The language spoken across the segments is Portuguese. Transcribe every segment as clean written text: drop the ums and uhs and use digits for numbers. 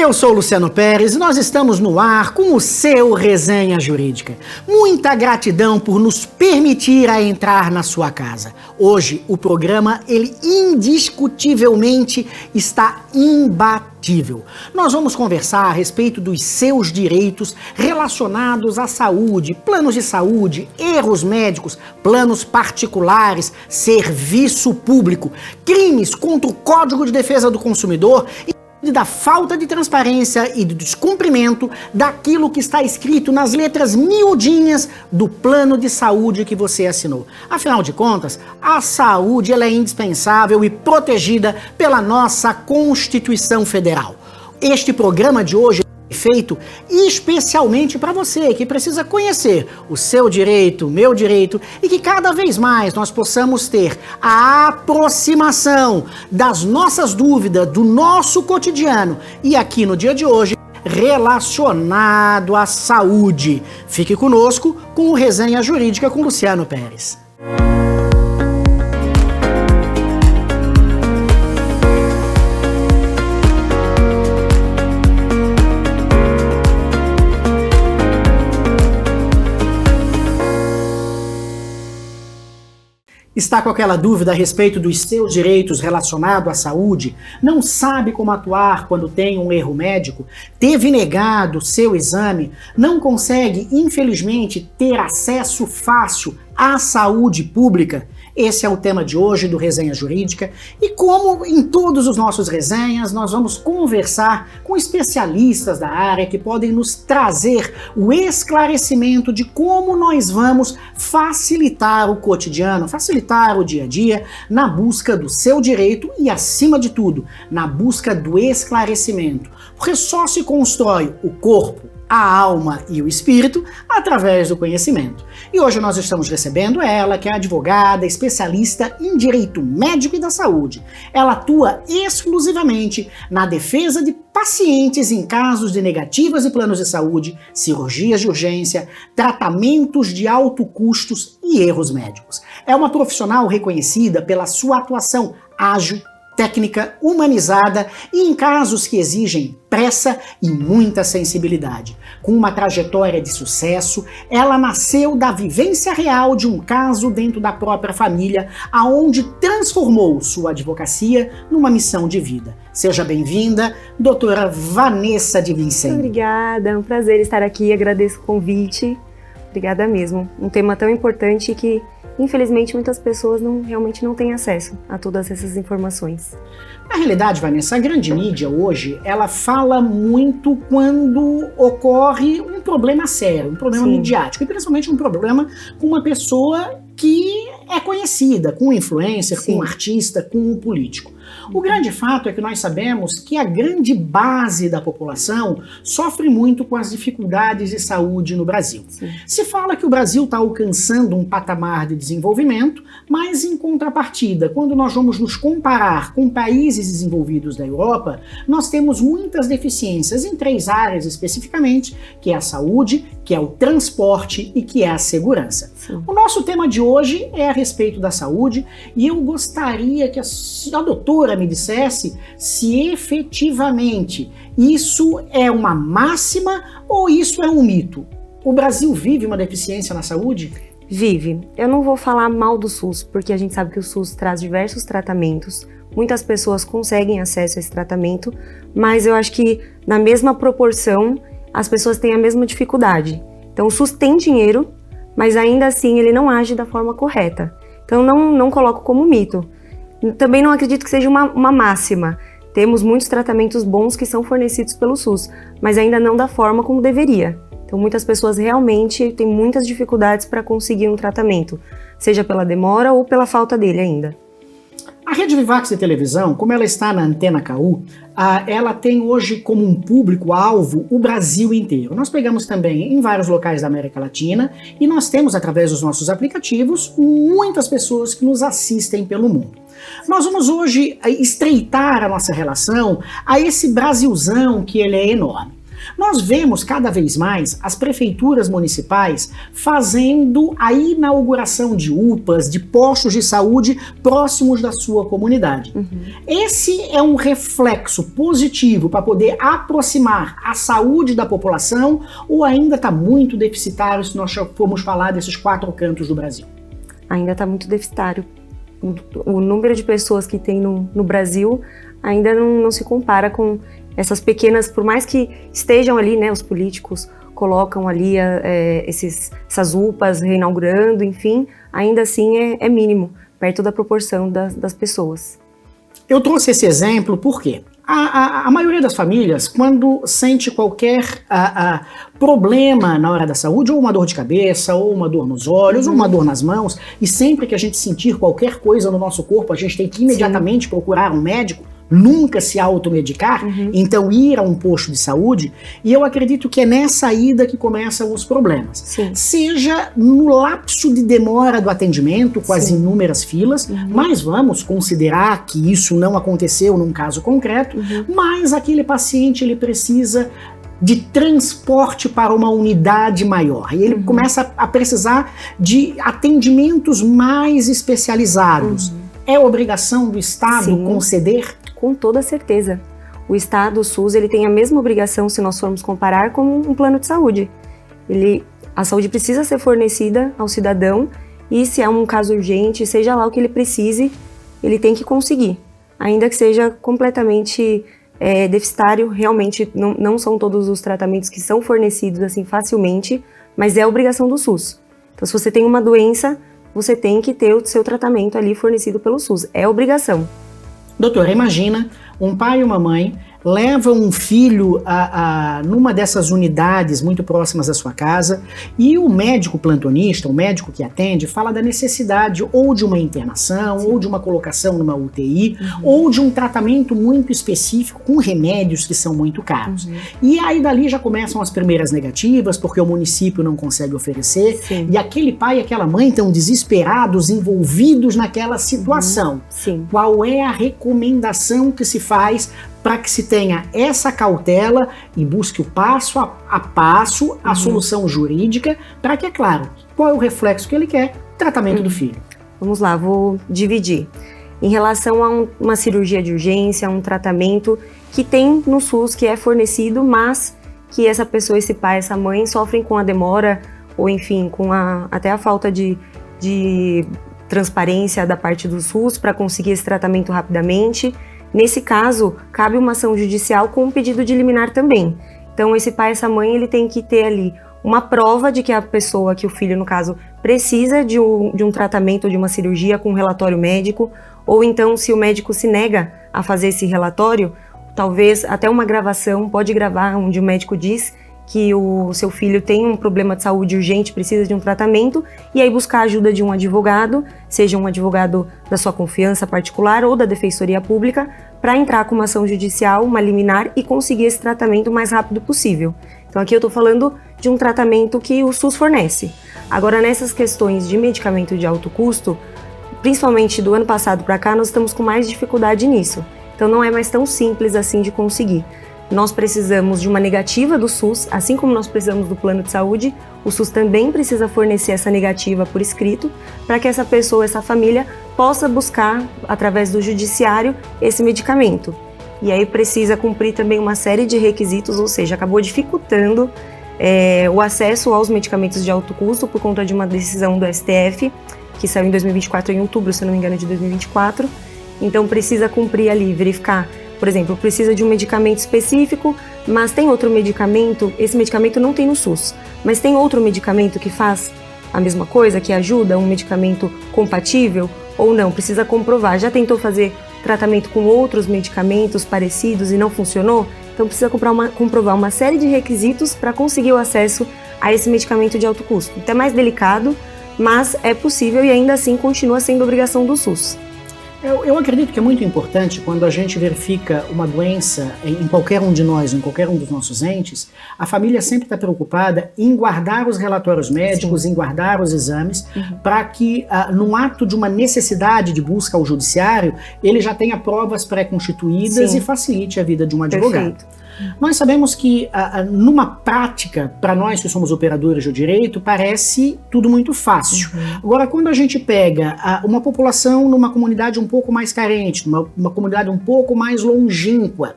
Eu sou o Luciano Pérez e nós estamos no ar com o seu Resenha Jurídica. Muita gratidão por nos permitir a entrar na sua casa. Hoje o programa, ele indiscutivelmente está imbatível. Nós vamos conversar a respeito dos seus direitos relacionados à saúde, planos de saúde, erros médicos, planos particulares, serviço público, crimes contra o Código de Defesa do Consumidor e da falta de transparência e do descumprimento daquilo que está escrito nas letras miudinhas do plano de saúde que você assinou. Afinal de contas, a saúde ela é indispensável e protegida pela nossa Constituição Federal. Este programa de hoje é feito especialmente para você que precisa conhecer o seu direito, o meu direito, e que cada vez mais nós possamos ter a aproximação das nossas dúvidas, do nosso cotidiano, e aqui no dia de hoje, relacionado à saúde. Fique conosco com o Resenha Jurídica com Luciano Pérez. Está com aquela dúvida a respeito dos seus direitos relacionados à saúde? Não sabe como atuar quando tem um erro médico? Teve negado seu exame? Não consegue, infelizmente, ter acesso fácil à saúde pública? Esse é o tema de hoje do Resenha Jurídica e, como em todos os nossos resenhas, nós vamos conversar com especialistas da área que podem nos trazer o esclarecimento de como nós vamos facilitar o cotidiano, facilitar o dia a dia na busca do seu direito e, acima de tudo, na busca do esclarecimento. Porque só se constrói o corpo, a alma e o espírito através do conhecimento. E hoje nós estamos recebendo ela, que é advogada, especialista em direito médico e da saúde. Ela atua exclusivamente na defesa de pacientes em casos de negativas e planos de saúde, cirurgias de urgência, tratamentos de alto custos e erros médicos. É uma profissional reconhecida pela sua atuação ágil, técnica, humanizada e em casos que exigem pressa e muita sensibilidade. Com uma trajetória de sucesso, ela nasceu da vivência real de um caso dentro da própria família, aonde transformou sua advocacia numa missão de vida. Seja bem-vinda, doutora Vanessa de Vicente. Obrigada, é um prazer estar aqui, agradeço o convite. Obrigada mesmo. Um tema tão importante que infelizmente, muitas pessoas realmente não têm acesso a todas essas informações. Na realidade, Vanessa, a grande mídia hoje, ela fala muito quando ocorre um problema sério, um problema midiático, e principalmente um problema com uma pessoa que é conhecida, com um influencer, com um artista, com um político. O grande fato é que nós sabemos que a grande base da população sofre muito com as dificuldades de saúde no Brasil. Se fala que o Brasil está alcançando um patamar de desenvolvimento, mas em contrapartida, quando nós vamos nos comparar com países desenvolvidos da Europa, nós temos muitas deficiências em 3 áreas especificamente, que é a saúde, que é o transporte e que é a segurança. O nosso tema de hoje é a respeito da saúde e eu gostaria que a doutora me dissesse se efetivamente isso é uma máxima ou isso é um mito. O Brasil vive uma deficiência na saúde? Vive. Eu não vou falar mal do SUS, porque a gente sabe que o SUS traz diversos tratamentos, muitas pessoas conseguem acesso a esse tratamento, mas eu acho que na mesma proporção as pessoas têm a mesma dificuldade. Então o SUS tem dinheiro, mas ainda assim ele não age da forma correta. Então não coloco como mito. Também não acredito que seja uma máxima. Temos muitos tratamentos bons que são fornecidos pelo SUS, mas ainda não da forma como deveria. Então muitas pessoas realmente têm muitas dificuldades para conseguir um tratamento, seja pela demora ou pela falta dele ainda. A Rede Vivax de televisão, como ela está na Antena KU, ela tem hoje como um público-alvo o Brasil inteiro. Nós pegamos também em vários locais da América Latina e nós temos, através dos nossos aplicativos, muitas pessoas que nos assistem pelo mundo. Nós vamos hoje estreitar a nossa relação a esse Brasilzão que ele é enorme. Nós vemos cada vez mais as prefeituras municipais fazendo a inauguração de UPAs, de postos de saúde próximos da sua comunidade. Esse é um reflexo positivo para poder aproximar a saúde da população ou ainda está muito deficitário se nós formos falar desses 4 cantos do Brasil? Ainda está muito deficitário. O número de pessoas que tem no Brasil ainda não se compara com essas pequenas, por mais que estejam ali, né, os políticos colocam ali essas UPAs reinaugurando, enfim, ainda assim é mínimo, perto da proporção das pessoas. Eu trouxe esse exemplo porque a maioria das famílias, quando sente qualquer problema na hora da saúde, ou uma dor de cabeça, ou uma dor nos olhos, ou uma dor nas mãos, e sempre que a gente sentir qualquer coisa no nosso corpo, a gente tem que imediatamente procurar um médico, nunca se automedicar, então ir a um posto de saúde, e eu acredito que é nessa ida que começam os problemas. Sim. Seja no lapso de demora do atendimento, com as inúmeras filas, mas vamos considerar que isso não aconteceu num caso concreto, mas aquele paciente ele precisa de transporte para uma unidade maior. E ele começa a precisar de atendimentos mais especializados. É obrigação do Estado conceder? Com toda certeza. O Estado, o SUS, ele tem a mesma obrigação, se nós formos comparar, com um plano de saúde. A saúde precisa ser fornecida ao cidadão e se é um caso urgente, seja lá o que ele precise, ele tem que conseguir. Ainda que seja completamente deficitário, realmente não são todos os tratamentos que são fornecidos assim facilmente, mas é obrigação do SUS. Então, se você tem uma doença, você tem que ter o seu tratamento ali fornecido pelo SUS. É obrigação. Doutora, imagina um pai e uma mãe levam um filho numa dessas unidades muito próximas da sua casa e o médico plantonista, o médico que atende, fala da necessidade ou de uma internação, ou de uma colocação numa UTI, ou de um tratamento muito específico com remédios que são muito caros. E aí dali já começam as primeiras negativas, porque o município não consegue oferecer, e aquele pai e aquela mãe estão desesperados, envolvidos naquela situação. Qual é a recomendação que se faz para que se tenha essa cautela e busque o passo a passo, a solução jurídica, para que, é claro, qual é o reflexo que ele quer? Tratamento do filho. Vamos lá, vou dividir. Em relação a uma cirurgia de urgência, um tratamento que tem no SUS, que é fornecido, mas que essa pessoa, esse pai, essa mãe, sofrem com a demora, ou enfim, com até a falta de transparência da parte do SUS para conseguir esse tratamento rapidamente. Nesse caso, cabe uma ação judicial com um pedido de liminar também. Então, esse pai, essa mãe, ele tem que ter ali uma prova de que a pessoa, que o filho, no caso, precisa de um tratamento, de uma cirurgia com um relatório médico, ou então, se o médico se nega a fazer esse relatório, talvez até uma gravação, pode gravar onde o médico diz que o seu filho tem um problema de saúde urgente, precisa de um tratamento, e aí buscar a ajuda de um advogado, seja um advogado da sua confiança particular ou da Defensoria Pública, para entrar com uma ação judicial, uma liminar, e conseguir esse tratamento o mais rápido possível. Então aqui eu estou falando de um tratamento que o SUS fornece. Agora, nessas questões de medicamento de alto custo, principalmente do ano passado para cá, nós estamos com mais dificuldade nisso. Então não é mais tão simples assim de conseguir. Nós precisamos de uma negativa do SUS, assim como nós precisamos do plano de saúde, o SUS também precisa fornecer essa negativa por escrito, para que essa pessoa, essa família, possa buscar, através do judiciário, esse medicamento. E aí precisa cumprir também uma série de requisitos, ou seja, acabou dificultando o acesso aos medicamentos de alto custo por conta de uma decisão do STF, que saiu em 2024, em outubro, se não me engano, de 2024. Então precisa cumprir ali, verificar. Por exemplo, precisa de um medicamento específico, mas tem outro medicamento, esse medicamento não tem no SUS, mas tem outro medicamento que faz a mesma coisa, que ajuda, um medicamento compatível ou não, precisa comprovar. Já tentou fazer tratamento com outros medicamentos parecidos e não funcionou? Então precisa comprovar uma série de requisitos para conseguir o acesso a esse medicamento de alto custo. Então é mais delicado, mas é possível e ainda assim continua sendo obrigação do SUS. Eu acredito que é muito importante quando a gente verifica uma doença em qualquer um de nós, em qualquer um dos nossos entes, a família sempre está preocupada em guardar os relatórios médicos, em guardar os exames, para que, num ato de uma necessidade de busca ao judiciário, ele já tenha provas pré-constituídas e facilite a vida de um advogado. Perfeito. Nós sabemos que, numa prática, para nós que somos operadores do direito, parece tudo muito fácil. Agora, quando a gente pega uma população numa comunidade um pouco mais carente, uma comunidade um pouco mais longínqua,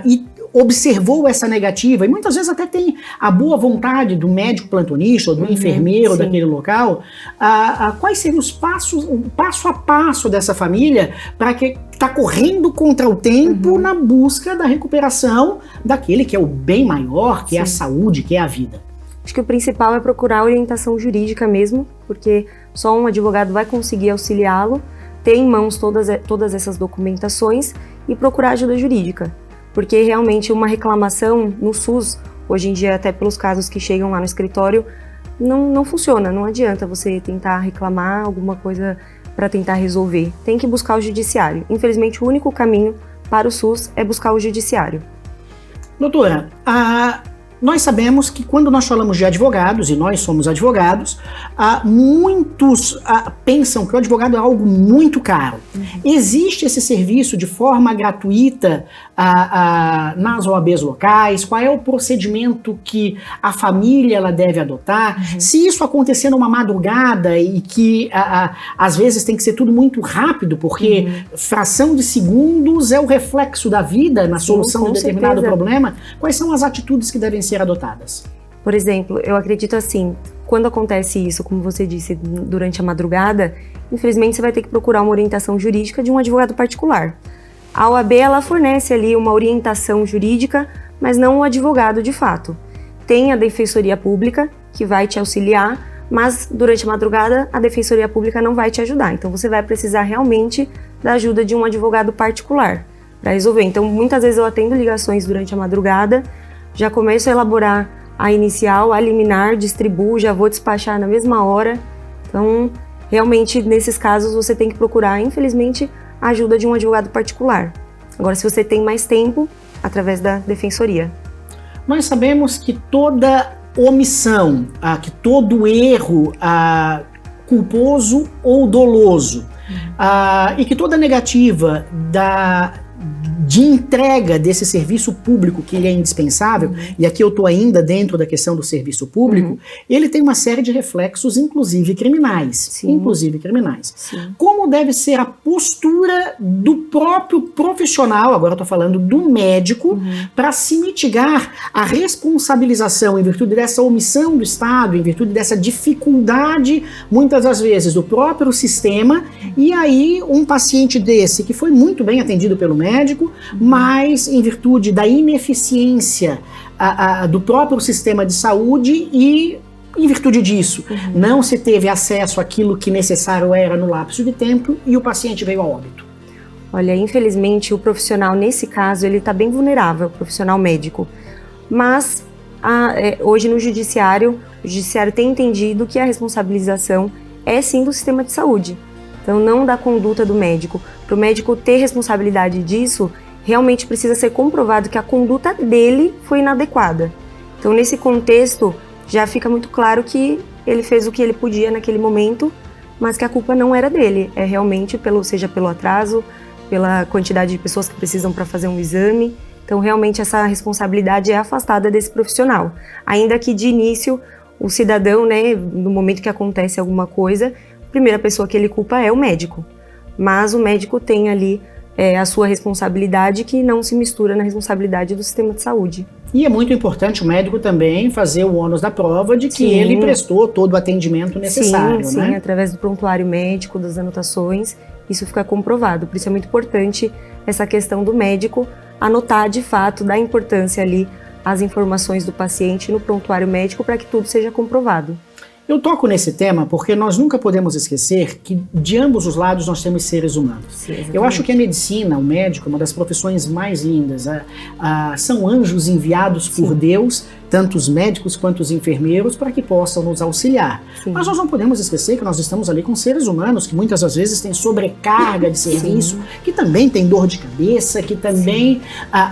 e observou essa negativa, e muitas vezes até tem a boa vontade do médico plantonista ou do enfermeiro daquele local, quais seriam os passos, o passo a passo dessa família para que está correndo contra o tempo na busca da recuperação daquele que é o bem maior, que é a saúde, que é a vida? Acho que o principal é procurar orientação jurídica mesmo, porque só um advogado vai conseguir auxiliá-lo, ter em mãos todas essas documentações e procurar ajuda jurídica. Porque realmente uma reclamação no SUS, hoje em dia até pelos casos que chegam lá no escritório, não funciona, não adianta você tentar reclamar alguma coisa para tentar resolver. Tem que buscar o judiciário. Infelizmente, o único caminho para o SUS é buscar o judiciário. Doutora, nós sabemos que quando nós falamos de advogados, e nós somos advogados, muitos pensam que o advogado é algo muito caro. Existe esse serviço de forma gratuita nas OABs locais? Qual é o procedimento que a família ela deve adotar? Se isso acontecer numa madrugada e que às vezes tem que ser tudo muito rápido, porque fração de segundos é o reflexo da vida na solução de determinado problema, quais são as atitudes que devem ser adotadas? Por exemplo, eu acredito assim, quando acontece isso, como você disse, durante a madrugada, infelizmente você vai ter que procurar uma orientação jurídica de um advogado particular. A OAB, ela fornece ali uma orientação jurídica, mas não o advogado de fato. Tem a Defensoria Pública, que vai te auxiliar, mas durante a madrugada a Defensoria Pública não vai te ajudar. Então você vai precisar realmente da ajuda de um advogado particular para resolver. Então muitas vezes eu atendo ligações durante a madrugada, já começo a elaborar a inicial, a liminar, distribuo, já vou despachar na mesma hora. Então, realmente, nesses casos, você tem que procurar, infelizmente, a ajuda de um advogado particular. Agora, se você tem mais tempo, através da defensoria. Nós sabemos que toda omissão, que todo erro culposo ou doloso, e que toda negativa de entrega desse serviço público, que ele é indispensável, e aqui eu estou ainda dentro da questão do serviço público, ele tem uma série de reflexos, inclusive criminais. Sim. Como deve ser a postura do próprio profissional, agora eu estou falando do médico, para se mitigar a responsabilização em virtude dessa omissão do Estado, em virtude dessa dificuldade, muitas das vezes, do próprio sistema, e aí um paciente desse, que foi muito bem atendido pelo médico, mas em virtude da ineficiência do próprio sistema de saúde e em virtude disso, não se teve acesso àquilo que necessário era no lapso de tempo e o paciente veio a óbito. Olha, infelizmente o profissional nesse caso ele está bem vulnerável, o profissional médico, mas hoje no judiciário, o judiciário tem entendido que a responsabilização é sim do sistema de saúde, então não da conduta do médico. Para o médico ter responsabilidade disso, realmente precisa ser comprovado que a conduta dele foi inadequada. Então, nesse contexto, já fica muito claro que ele fez o que ele podia naquele momento, mas que a culpa não era dele, é realmente seja pelo atraso, pela quantidade de pessoas que precisam para fazer um exame. Então, realmente, essa responsabilidade é afastada desse profissional. Ainda que, de início, o cidadão, né, no momento que acontece alguma coisa, a primeira pessoa que ele culpa é o médico. Mas o médico tem ali a sua responsabilidade que não se mistura na responsabilidade do sistema de saúde. E é muito importante o médico também fazer o ônus da prova de que ele prestou todo o atendimento necessário, sim, né? Sim, através do prontuário médico, das anotações, isso fica comprovado. Por isso é muito importante essa questão do médico anotar de fato, dar importância ali às informações do paciente no prontuário médico para que tudo seja comprovado. Eu toco nesse tema porque nós nunca podemos esquecer que de ambos os lados nós temos seres humanos. Sim, eu acho que a medicina, o médico, é uma das profissões mais lindas. São anjos enviados por Deus, tanto os médicos quanto os enfermeiros, para que possam nos auxiliar. Sim. Mas nós não podemos esquecer que nós estamos ali com seres humanos que muitas das vezes têm sobrecarga de serviço, que também têm dor de cabeça, que também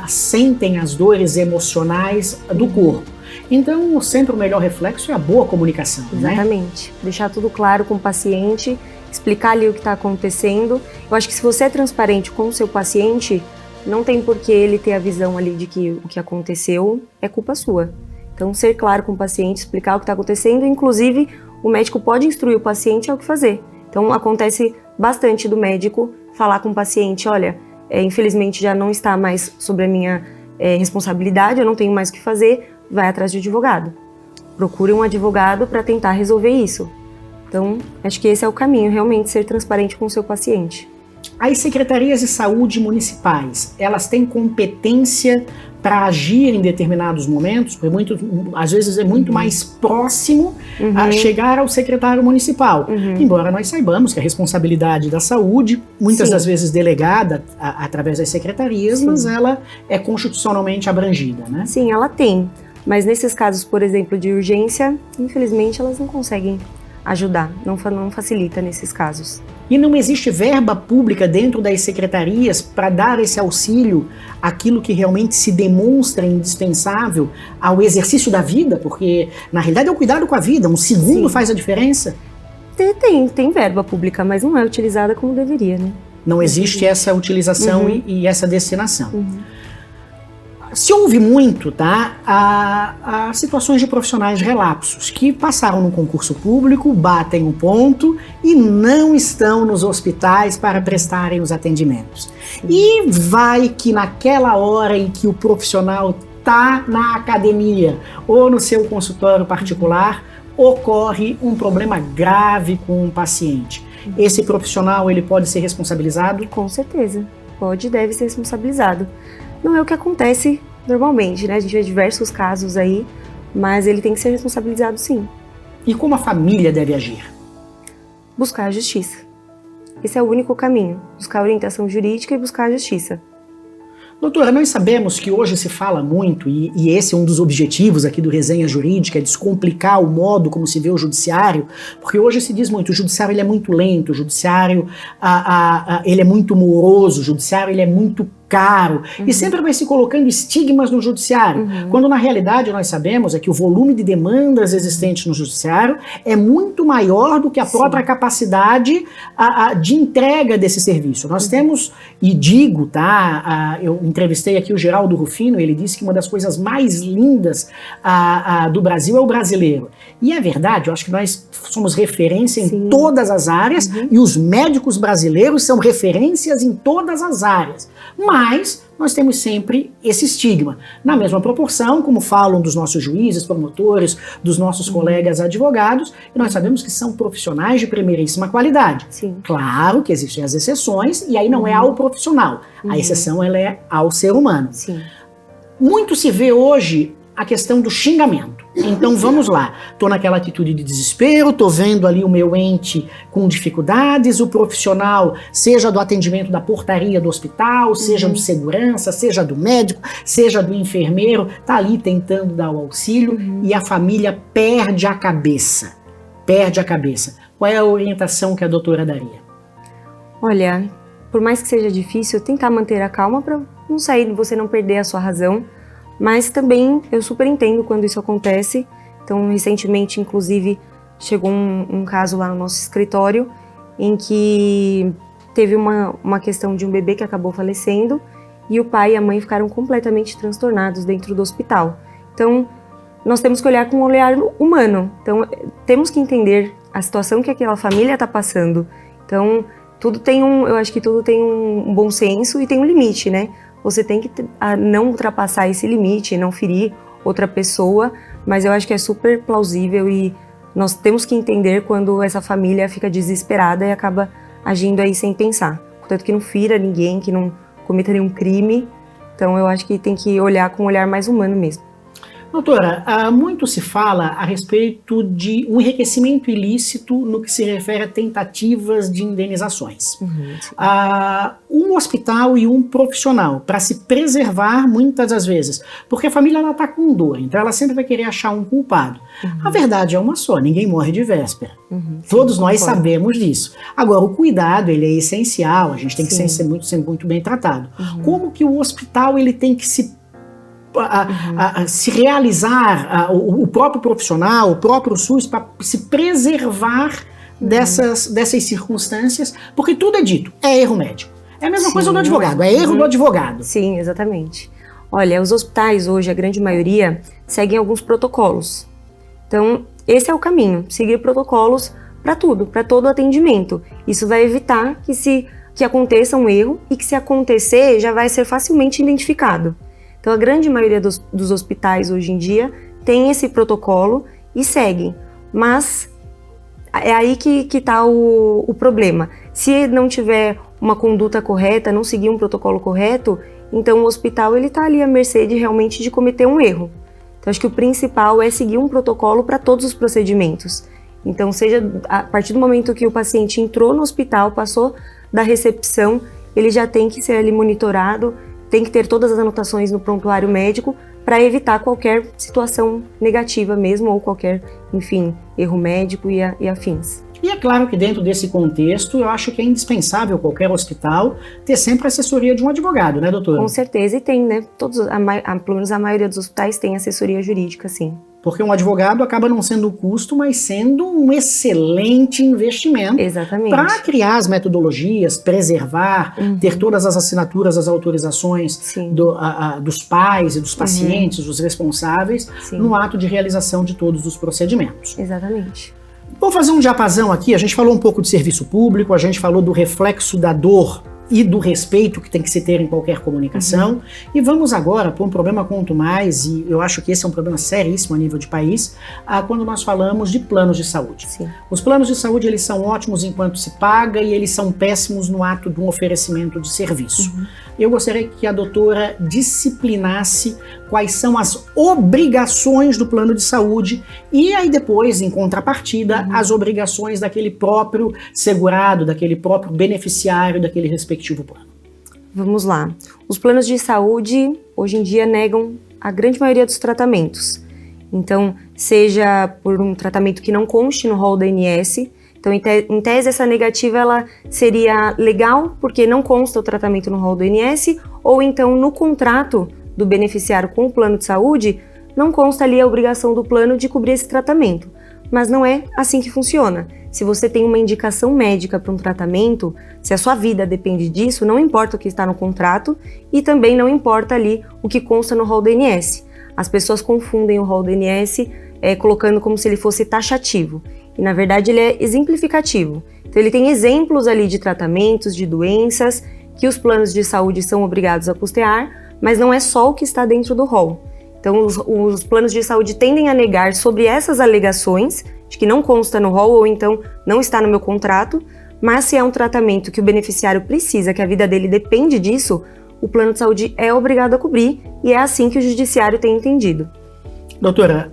sentem as dores emocionais do corpo. Então, sempre o melhor reflexo é a boa comunicação, Exatamente. Né? Deixar tudo claro com o paciente, explicar ali o que está acontecendo. Eu acho que se você é transparente com o seu paciente, não tem por que ele ter a visão ali de que o que aconteceu é culpa sua. Então, ser claro com o paciente, explicar o que está acontecendo, inclusive o médico pode instruir o paciente ao que fazer. Então, acontece bastante do médico falar com o paciente, olha, infelizmente já não está mais sobre a minha responsabilidade, eu não tenho mais o que fazer, vai atrás de advogado. Procure um advogado para tentar resolver isso. Então, acho que esse é o caminho, realmente ser transparente com o seu paciente. As secretarias de saúde municipais, elas têm competência para agir em determinados momentos? Porque às vezes é muito mais próximo a chegar ao secretário municipal. Embora nós saibamos que a responsabilidade da saúde, muitas das vezes delegada através das secretarias, mas ela é constitucionalmente abrangida, né? Sim, ela tem. Mas nesses casos, por exemplo, de urgência, infelizmente elas não conseguem ajudar, não facilita nesses casos. E não existe verba pública dentro das secretarias para dar esse auxílio àquilo que realmente se demonstra indispensável ao exercício da vida? Porque, na realidade, é o cuidado com a vida. Um segundo faz a diferença. Tem verba pública, mas não é utilizada como deveria, né? Não existe essa utilização e essa destinação. Se ouve muito, tá, a situações de profissionais relapsos que passaram no concurso público, batem o ponto e não estão nos hospitais para prestarem os atendimentos. E vai que naquela hora em que o profissional está na academia ou no seu consultório particular, ocorre um problema grave com o paciente. Esse profissional, ele pode ser responsabilizado? Com certeza, pode e deve ser responsabilizado. Não é o que acontece normalmente, né? A gente vê diversos casos aí, mas ele tem que ser responsabilizado sim. E como a família deve agir? Buscar a justiça. Esse é o único caminho, buscar orientação jurídica e buscar a justiça. Doutora, nós sabemos que hoje se fala muito, e esse é um dos objetivos aqui do Resenha Jurídica, é descomplicar o modo como se vê o judiciário, porque hoje se diz muito, o judiciário ele é muito lento, o judiciário ele é muito moroso, o judiciário ele é muito caro, e sempre vai se colocando estigmas no judiciário, quando na realidade nós sabemos é que o volume de demandas existentes no judiciário é muito maior do que a própria capacidade de entrega desse serviço. Nós temos, e digo, tá, eu entrevistei aqui o Geraldo Rufino, ele disse que uma das coisas mais lindas do Brasil é o brasileiro. E é verdade, eu acho que nós somos referência em todas as áreas, e os médicos brasileiros são referências em todas as áreas. Mas nós temos sempre esse estigma. Na mesma proporção, como falam dos nossos juízes, promotores, dos nossos colegas advogados, e nós sabemos que são profissionais de primeiríssima qualidade. Sim. Claro que existem as exceções, e aí não é ao profissional. A exceção ela é ao ser humano. Sim. Muito se vê hoje a questão do xingamento. Então vamos lá, tô naquela atitude de desespero, tô vendo ali o meu ente com dificuldades, o profissional, seja do atendimento da portaria do hospital, seja do segurança, seja do médico, seja do enfermeiro, tá ali tentando dar o auxílio e a família perde a cabeça. Perde a cabeça. Qual é a orientação que a doutora daria? Olha, por mais que seja difícil, tentar manter a calma para não sair, você não perder a sua razão. Mas também eu super entendo quando isso acontece. Então, recentemente, inclusive, chegou um caso lá no nosso escritório em que teve uma questão de um bebê que acabou falecendo e o pai e a mãe ficaram completamente transtornados dentro do hospital. Então, nós temos que olhar com um olhar humano. Então, temos que entender a situação que aquela família está passando. Então, eu acho que tudo tem um bom senso e tem um limite, né? Você tem que não ultrapassar esse limite, não ferir outra pessoa, mas eu acho que é super plausível e nós temos que entender quando essa família fica desesperada e acaba agindo aí sem pensar. Portanto, que não fira ninguém, que não cometa nenhum crime. Então, eu acho que tem que olhar com um olhar mais humano mesmo. Doutora, muito se fala a respeito de um enriquecimento ilícito no que se refere a tentativas de indenizações. Um hospital e um profissional, para se preservar muitas das vezes, porque a família está com dor, então ela sempre vai querer achar um culpado. A verdade é uma só, ninguém morre de véspera. Todos nós sabemos disso. Agora, o cuidado ele é essencial, a gente tem que ser muito bem tratado. Como que o hospital ele tem que se realizar, o próprio profissional, o próprio SUS, para se preservar dessas circunstâncias, porque tudo é dito, é erro médico. É a mesma Sim, coisa do advogado, é erro do advogado. Sim, exatamente. Olha, os hospitais hoje, a grande maioria, seguem alguns protocolos. Então, esse é o caminho, seguir protocolos para tudo, para todo atendimento. Isso vai evitar que aconteça um erro e que, se acontecer, já vai ser facilmente identificado. Então, a grande maioria dos hospitais hoje em dia tem esse protocolo e seguem. Mas é aí que está o problema. Se não tiver uma conduta correta, não seguir um protocolo correto, então o hospital está ali à mercê realmente de cometer um erro. Então, acho que o principal é seguir um protocolo para todos os procedimentos. Então, seja a partir do momento que o paciente entrou no hospital, passou da recepção, ele já tem que ser ali monitorado, tem que ter todas as anotações no prontuário médico para evitar qualquer situação negativa mesmo, ou qualquer, enfim, erro médico e afins. E é claro que dentro desse contexto, eu acho que é indispensável qualquer hospital ter sempre a assessoria de um advogado, né, doutora? Com certeza, e tem, né? Pelo menos a maioria dos hospitais tem assessoria jurídica, sim. Porque um advogado acaba não sendo um custo, mas sendo um excelente investimento. Exatamente. Para criar as metodologias, preservar, ter todas as assinaturas, as autorizações dos pais e dos pacientes, dos responsáveis, no ato de realização de todos os procedimentos. Exatamente. Vamos fazer um diapasão aqui. A gente falou um pouco de serviço público, a gente falou do reflexo da dor e do respeito que tem que se ter em qualquer comunicação. E vamos agora para um problema quanto mais, e eu acho que esse é um problema seríssimo a nível de país, quando nós falamos de planos de saúde. Sim. Os planos de saúde, eles são ótimos enquanto se paga e eles são péssimos no ato de um oferecimento de serviço. Eu gostaria que a doutora disciplinasse quais são as obrigações do plano de saúde e aí depois, em contrapartida, as obrigações daquele próprio segurado, daquele próprio beneficiário, daquele respectivo plano. Vamos lá. Os planos de saúde, hoje em dia, negam a grande maioria dos tratamentos. Então, seja por um tratamento que não conste no rol da ANS. Então, em tese, essa negativa ela seria legal porque não consta o tratamento no rol do ANS, ou então no contrato do beneficiário com o plano de saúde, não consta ali a obrigação do plano de cobrir esse tratamento. Mas não é assim que funciona. Se você tem uma indicação médica para um tratamento, se a sua vida depende disso, não importa o que está no contrato e também não importa ali o que consta no rol do ANS. As pessoas confundem o rol do ANS colocando como se ele fosse taxativo. E, na verdade, ele é exemplificativo. Então, ele tem exemplos ali de tratamentos, de doenças, que os planos de saúde são obrigados a custear, mas não é só o que está dentro do rol. Então, os planos de saúde tendem a negar sobre essas alegações, de que não consta no rol ou então não está no meu contrato, mas se é um tratamento que o beneficiário precisa, que a vida dele depende disso, o plano de saúde é obrigado a cobrir, e é assim que o judiciário tem entendido. Doutora,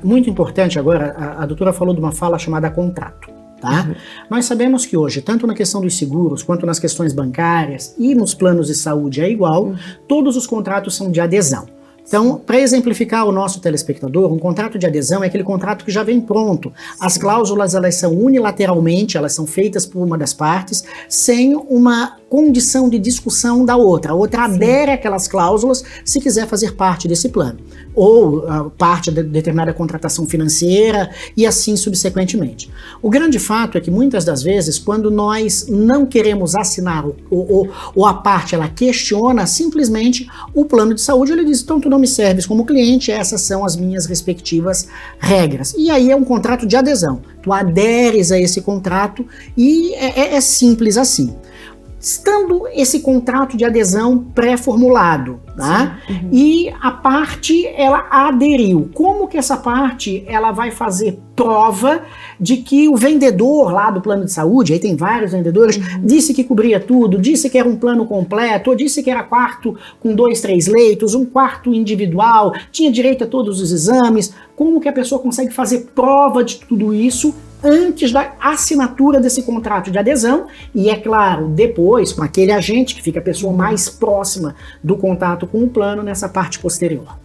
muito importante agora, a doutora falou de uma fala chamada contrato, tá? Nós sabemos que hoje, tanto na questão dos seguros, quanto nas questões bancárias e nos planos de saúde é igual, todos os contratos são de adesão. Então, para exemplificar o nosso telespectador, um contrato de adesão é aquele contrato que já vem pronto. As cláusulas, elas são unilateralmente, elas são feitas por uma das partes, sem uma condição de discussão da outra. A outra adere àquelas cláusulas se quiser fazer parte desse plano. Ou parte de determinada contratação financeira e assim subsequentemente. O grande fato é que muitas das vezes, quando nós não queremos assinar ou a parte ela questiona, simplesmente o plano de saúde ele diz, então tu não me serves como cliente, essas são as minhas respectivas regras. E aí é um contrato de adesão. Tu aderes a esse contrato e é simples assim. Estando esse contrato de adesão pré-formulado, tá? E a parte, ela aderiu. Como que essa parte, ela vai fazer prova de que o vendedor lá do plano de saúde, aí tem vários vendedores, disse que cobria tudo, disse que era um plano completo, ou disse que era quarto com 2, 3 leitos, um quarto individual, tinha direito a todos os exames. Como que a pessoa consegue fazer prova de tudo isso antes da assinatura desse contrato de adesão e, é claro, depois com aquele agente que fica a pessoa mais próxima do contato com o plano nessa parte posterior?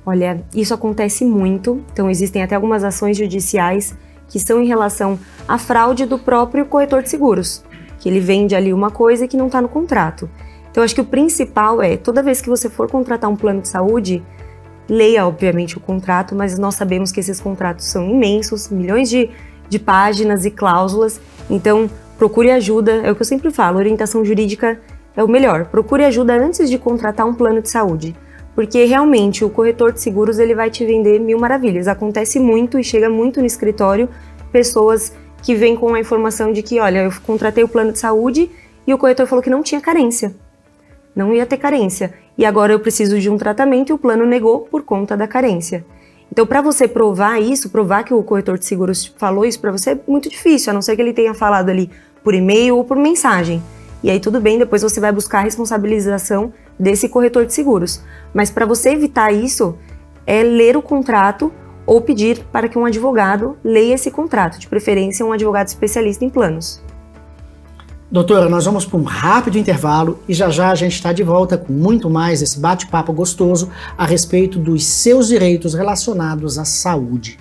Olha, isso acontece muito, então existem até algumas ações judiciais que são em relação à fraude do próprio corretor de seguros, que ele vende ali uma coisa que não está no contrato. Então, acho que o principal é, toda vez que você for contratar um plano de saúde, leia, obviamente, o contrato, mas nós sabemos que esses contratos são imensos, milhões de páginas e cláusulas, então procure ajuda, é o que eu sempre falo, orientação jurídica é o melhor. Procure ajuda antes de contratar um plano de saúde, porque realmente o corretor de seguros ele vai te vender mil maravilhas. Acontece muito e chega muito no escritório pessoas que vêm com a informação de que, olha, eu contratei o plano de saúde e o corretor falou que não tinha carência, não ia ter carência, e agora eu preciso de um tratamento e o plano negou por conta da carência. Então, para você provar isso, provar que o corretor de seguros falou isso para você, é muito difícil, a não ser que ele tenha falado ali por e-mail ou por mensagem. E aí tudo bem, depois você vai buscar a responsabilização desse corretor de seguros. Mas para você evitar isso, é ler o contrato ou pedir para que um advogado leia esse contrato, de preferência um advogado especialista em planos. Doutora, nós vamos para um rápido intervalo e já já a gente está de volta com muito mais esse bate-papo gostoso a respeito dos seus direitos relacionados à saúde.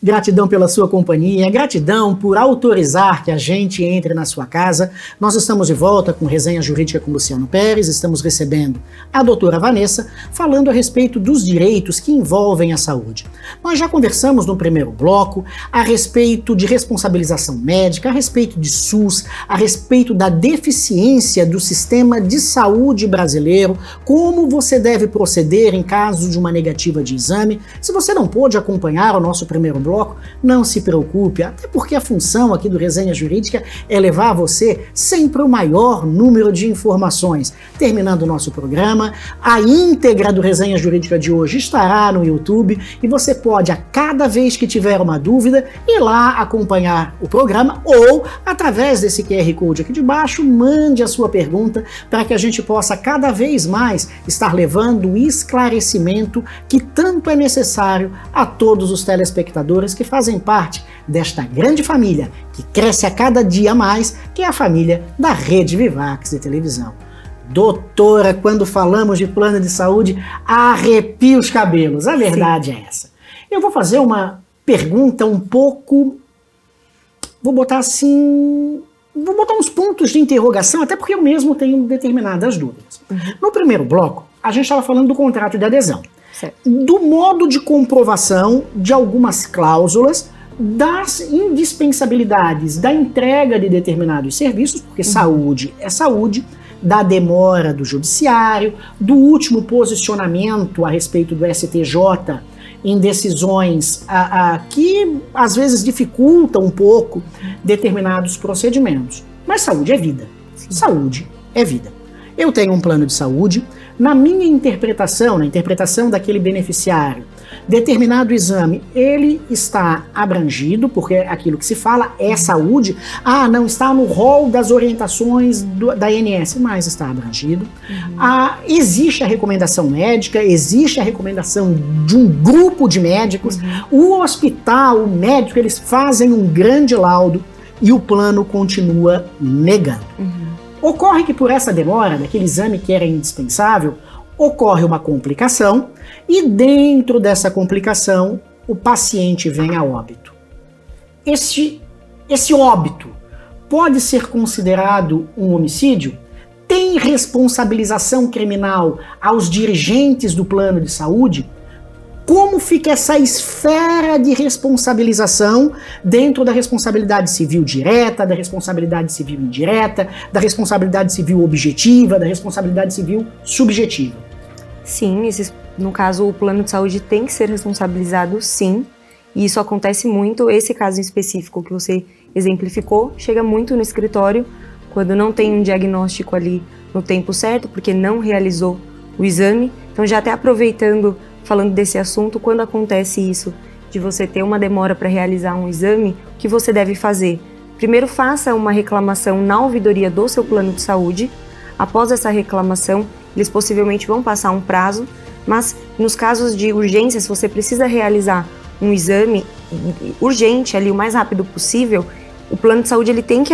Gratidão pela sua companhia, gratidão por autorizar que a gente entre na sua casa. Nós estamos de volta com Resenha Jurídica com Luciano Pérez, estamos recebendo a doutora Vanessa, falando a respeito dos direitos que envolvem a saúde. Nós já conversamos no primeiro bloco a respeito de responsabilização médica, a respeito de SUS, a respeito da deficiência do sistema de saúde brasileiro, como você deve proceder em caso de uma negativa de exame. Se você não pôde acompanhar o nosso primeiro bloco, não se preocupe, até porque a função aqui do Resenha Jurídica é levar a você sempre o maior número de informações. Terminando o nosso programa, a íntegra do Resenha Jurídica de hoje estará no YouTube e você pode, a cada vez que tiver uma dúvida, ir lá acompanhar o programa ou, através desse QR Code aqui de baixo, mande a sua pergunta para que a gente possa cada vez mais estar levando o esclarecimento que tanto é necessário a todos os telespectadores que fazem parte desta grande família que cresce a cada dia mais, que é a família da Rede Vivax de televisão. Doutora, quando falamos de plano de saúde, arrepia os cabelos, a verdade é essa. Eu vou fazer uma pergunta um pouco, vou botar uns pontos de interrogação, até porque eu mesmo tenho determinadas dúvidas. No primeiro bloco, a gente estava falando do contrato de adesão. Certo. Do modo de comprovação de algumas cláusulas, das indispensabilidades da entrega de determinados serviços, porque saúde é saúde, da demora do judiciário, do último posicionamento a respeito do STJ em decisões que às vezes dificultam um pouco determinados procedimentos. Mas saúde é vida. Sim. Saúde é vida. Eu tenho um plano de saúde, na minha interpretação, na interpretação daquele beneficiário, determinado exame, ele está abrangido, porque aquilo que se fala é saúde, não está no rol das orientações da ANS, mas está abrangido. Existe a recomendação médica, existe a recomendação de um grupo de médicos, o hospital, o médico, eles fazem um grande laudo e o plano continua negando. Ocorre que por essa demora daquele exame que era indispensável, ocorre uma complicação e dentro dessa complicação o paciente vem a óbito. Esse óbito pode ser considerado um homicídio? Tem responsabilização criminal aos dirigentes do plano de saúde? Como fica essa esfera de responsabilização dentro da responsabilidade civil direta, da responsabilidade civil indireta, da responsabilidade civil objetiva, da responsabilidade civil subjetiva? Sim, no caso o plano de saúde tem que ser responsabilizado, sim, e isso acontece muito. Esse caso em específico que você exemplificou chega muito no escritório quando não tem um diagnóstico ali no tempo certo, porque não realizou o exame. Então, já até aproveitando, falando desse assunto, quando acontece isso, de você ter uma demora para realizar um exame, o que você deve fazer? Primeiro, faça uma reclamação na ouvidoria do seu plano de saúde. Após essa reclamação, eles possivelmente vão passar um prazo, mas nos casos de urgência, se você precisa realizar um exame urgente ali o mais rápido possível, o plano de saúde ele tem que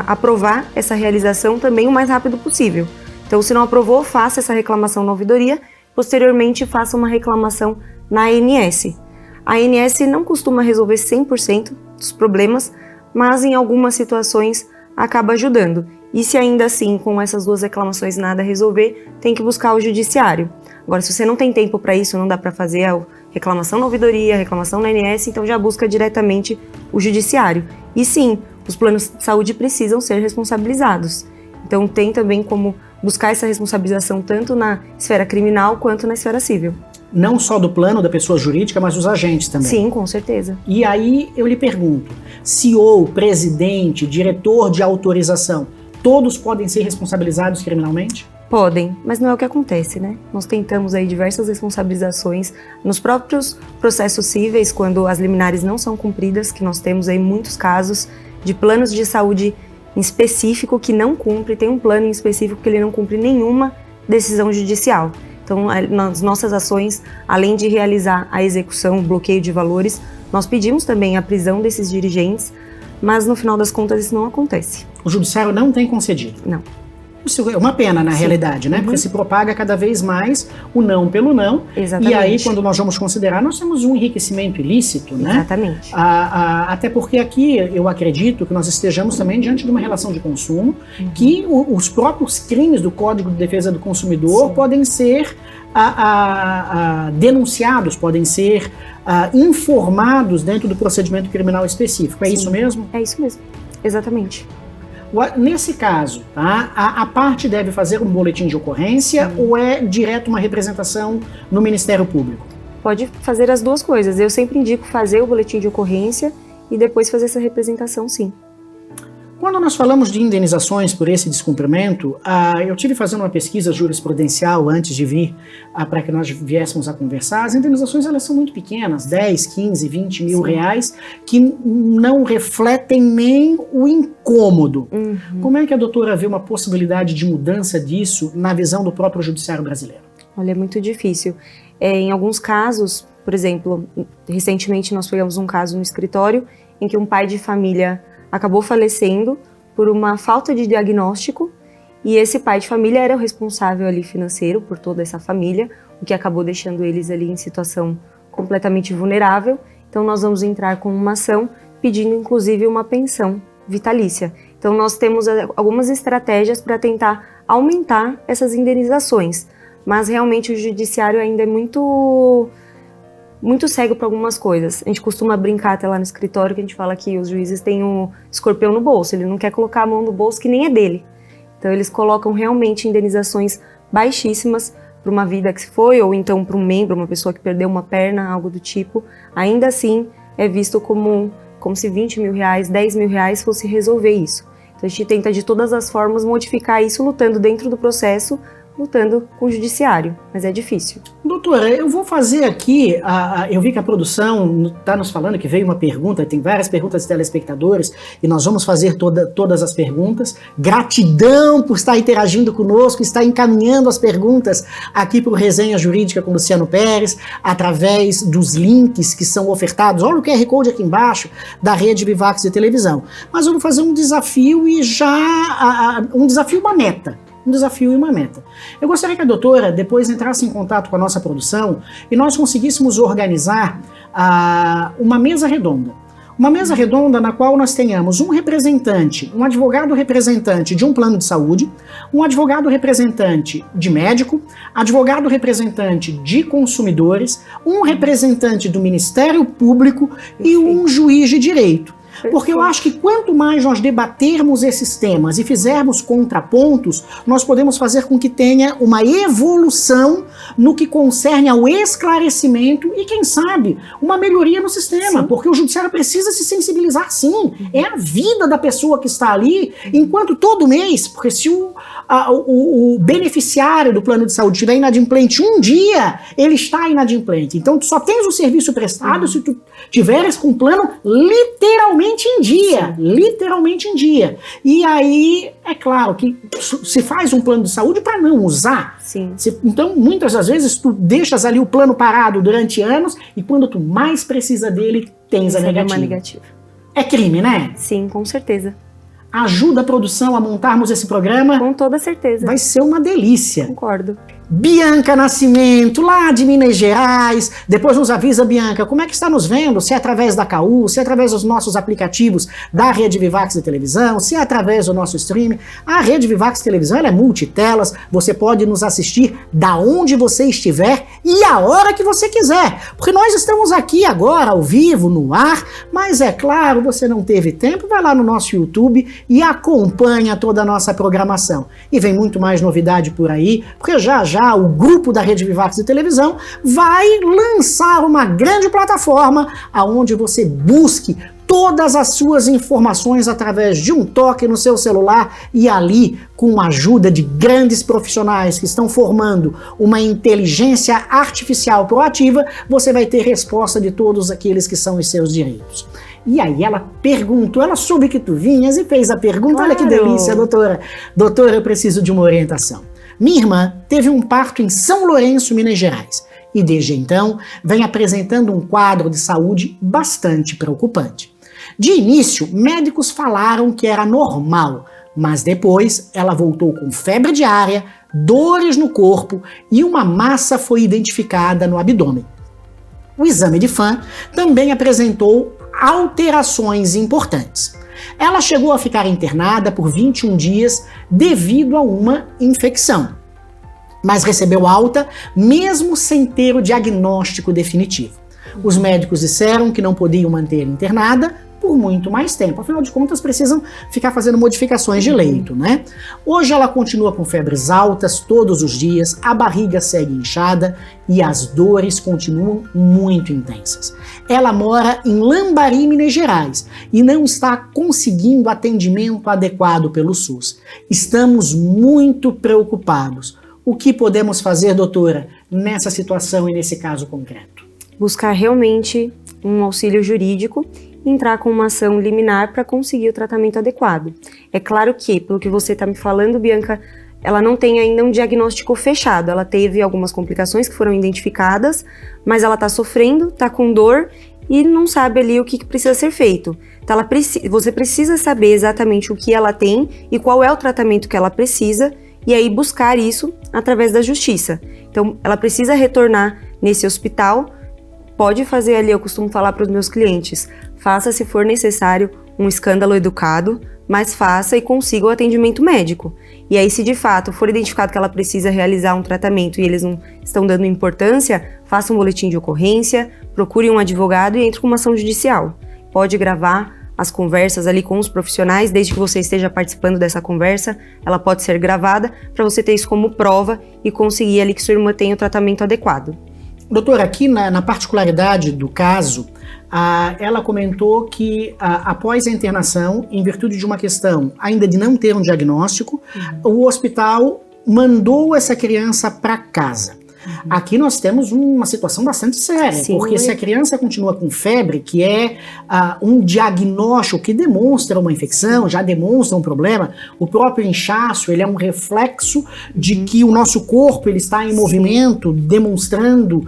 aprovar essa realização também o mais rápido possível. Então, se não aprovou, faça essa reclamação na ouvidoria. Posteriormente, faça uma reclamação na ANS. A ANS não costuma resolver 100% dos problemas, mas em algumas situações acaba ajudando. E se ainda assim, com essas duas reclamações nada resolver, tem que buscar o judiciário. Agora, se você não tem tempo para isso, não dá para fazer reclamação na ouvidoria, reclamação na ANS, então já busca diretamente o judiciário. E sim, os planos de saúde precisam ser responsabilizados. Então tem também como buscar essa responsabilização tanto na esfera criminal quanto na esfera civil. Não só do plano da pessoa jurídica, mas dos agentes também. Sim, com certeza. E aí eu lhe pergunto, CEO, presidente, diretor de autorização, todos podem ser responsabilizados criminalmente? Podem, mas não é o que acontece, né? Nós tentamos aí diversas responsabilizações nos próprios processos cíveis, quando as liminares não são cumpridas, que nós temos aí muitos casos de planos de saúde em específico que não cumpre, tem um plano em específico que ele não cumpre nenhuma decisão judicial. Então, nas nossas ações, além de realizar a execução, o bloqueio de valores, nós pedimos também a prisão desses dirigentes, mas no final das contas isso não acontece. O judiciário não tem concedido? Não. Isso é uma pena, na realidade, né? Porque se propaga cada vez mais o não pelo não. Exatamente. E aí, quando nós vamos considerar, nós temos um enriquecimento ilícito, né? Exatamente. Até porque aqui eu acredito que nós estejamos também diante de uma relação de consumo, que os próprios crimes do Código de Defesa do Consumidor podem ser denunciados, podem ser informados dentro do procedimento criminal específico. É isso mesmo? É isso mesmo. Exatamente. Nesse caso, tá, a parte deve fazer um boletim de ocorrência ou é direto uma representação no Ministério Público? Pode fazer as duas coisas. Eu sempre indico fazer o boletim de ocorrência e depois fazer essa representação, sim. Quando nós falamos de indenizações por esse descumprimento, eu tive fazendo uma pesquisa jurisprudencial antes de vir para que nós viéssemos a conversar. As indenizações elas são muito pequenas, 10, 15, 20 mil reais, que não refletem nem o incômodo. Como é que a doutora vê uma possibilidade de mudança disso na visão do próprio judiciário brasileiro? Olha, é muito difícil. Em alguns casos, por exemplo, recentemente nós pegamos um caso no escritório em que um pai de família acabou falecendo por uma falta de diagnóstico e esse pai de família era o responsável ali financeiro por toda essa família, o que acabou deixando eles ali em situação completamente vulnerável. Então nós vamos entrar com uma ação pedindo inclusive uma pensão vitalícia. Então nós temos algumas estratégias para tentar aumentar essas indenizações, mas realmente o judiciário ainda é muito cego para algumas coisas. A gente costuma brincar até lá no escritório que a gente fala que os juízes têm um escorpião no bolso, ele não quer colocar a mão no bolso que nem é dele. Então eles colocam realmente indenizações baixíssimas para uma vida que se foi, ou então para um membro, uma pessoa que perdeu uma perna, algo do tipo. Ainda assim é visto como se 20 mil reais, 10 mil reais fosse resolver isso. Então a gente tenta de todas as formas modificar isso lutando dentro do processo, lutando com o judiciário, mas é difícil. Doutora, eu vou fazer aqui, eu vi que a produção está nos falando que veio uma pergunta, tem várias perguntas de telespectadores, e nós vamos fazer todas as perguntas. Gratidão por estar interagindo conosco, estar encaminhando as perguntas aqui para o Resenha Jurídica com Luciano Pérez, através dos links que são ofertados. Olha o QR Code aqui embaixo da rede Vivax de televisão. Mas eu vou fazer um desafio um desafio e uma meta. Eu gostaria que a doutora depois entrasse em contato com a nossa produção e nós conseguíssemos organizar uma mesa redonda. Uma mesa redonda na qual nós tenhamos um representante, um advogado representante de um plano de saúde, um advogado representante de médico, advogado representante de consumidores, um representante do Ministério Público e um juiz de direito. Porque eu acho que quanto mais nós debatermos esses temas e fizermos contrapontos, nós podemos fazer com que tenha uma evolução no que concerne ao esclarecimento e, quem sabe, uma melhoria no sistema. Sim. Porque o judiciário precisa se sensibilizar, sim. É a vida da pessoa que está ali, enquanto todo mês, porque se o beneficiário do plano de saúde estiver inadimplente um dia, ele está inadimplente. Então, tu só tens o serviço prestado se tu tiveres com o plano literalmente em dia, literalmente em dia. E aí, é claro que se faz um plano de saúde para não usar. Sim. Então, muitas das vezes, tu deixas ali o plano parado durante anos e quando tu mais precisa dele, tens a negativa. É crime, né? Sim, com certeza. Ajuda a produção a montarmos esse programa? Com toda certeza. Vai ser uma delícia. Concordo. Bianca Nascimento, lá de Minas Gerais. Depois nos avisa, Bianca, como é que está nos vendo? Se é através da KU, se é através dos nossos aplicativos da Rede Vivax de televisão, se é através do nosso streaming. A Rede Vivax de televisão ela é multitelas, você pode nos assistir da onde você estiver e a hora que você quiser, porque nós estamos aqui agora, ao vivo, no ar, mas é claro, você não teve tempo, vai lá no nosso YouTube e acompanha toda a nossa programação. E vem muito mais novidade por aí, porque já já o grupo da Rede Vivax de televisão vai lançar uma grande plataforma aonde você busque todas as suas informações através de um toque no seu celular e ali, com a ajuda de grandes profissionais que estão formando uma inteligência artificial proativa, você vai ter resposta de todos aqueles que são os seus direitos. E aí ela perguntou, ela soube que tu vinhas e fez a pergunta, claro. Olha que delícia, doutora. Doutora, eu preciso de uma orientação. Minha irmã teve um parto em São Lourenço, Minas Gerais, e desde então vem apresentando um quadro de saúde bastante preocupante. De início, médicos falaram que era normal, mas depois ela voltou com febre diária, dores no corpo e uma massa foi identificada no abdômen. O exame de Fan também apresentou alterações importantes. Ela chegou a ficar internada por 21 dias devido a uma infecção, mas recebeu alta mesmo sem ter o diagnóstico definitivo. Os médicos disseram que não podiam manter internada por muito mais tempo. Afinal de contas, precisam ficar fazendo modificações de leito, né? Hoje ela continua com febres altas todos os dias, a barriga segue inchada e as dores continuam muito intensas. Ela mora em Lambari, Minas Gerais, e não está conseguindo atendimento adequado pelo SUS. Estamos muito preocupados. O que podemos fazer, doutora, nessa situação e nesse caso concreto? Buscar realmente um auxílio jurídico, entrar com uma ação liminar para conseguir o tratamento adequado. É claro que, pelo que você está me falando, Bianca, ela não tem ainda um diagnóstico fechado. Ela teve algumas complicações que foram identificadas, mas ela está sofrendo, está com dor e não sabe ali o que precisa ser feito. Então você precisa saber exatamente o que ela tem e qual é o tratamento que ela precisa e aí buscar isso através da justiça. Então ela precisa retornar nesse hospital. Pode fazer ali, eu costumo falar para os meus clientes, faça se for necessário um escândalo educado, mas faça e consiga o atendimento médico. E aí se de fato for identificado que ela precisa realizar um tratamento e eles não estão dando importância, faça um boletim de ocorrência, procure um advogado e entre com uma ação judicial. Pode gravar as conversas ali com os profissionais, desde que você esteja participando dessa conversa, ela pode ser gravada para você ter isso como prova e conseguir ali que sua irmã tenha o tratamento adequado. Doutora, aqui na particularidade do caso, ela comentou que após a internação, em virtude de uma questão ainda de não ter um diagnóstico, o hospital mandou essa criança para casa. Aqui nós temos uma situação bastante séria, sim, porque se a criança continua com febre, que é um diagnóstico que demonstra uma infecção, já demonstra um problema, o próprio inchaço, ele é um reflexo de que o nosso corpo ele está em movimento, demonstrando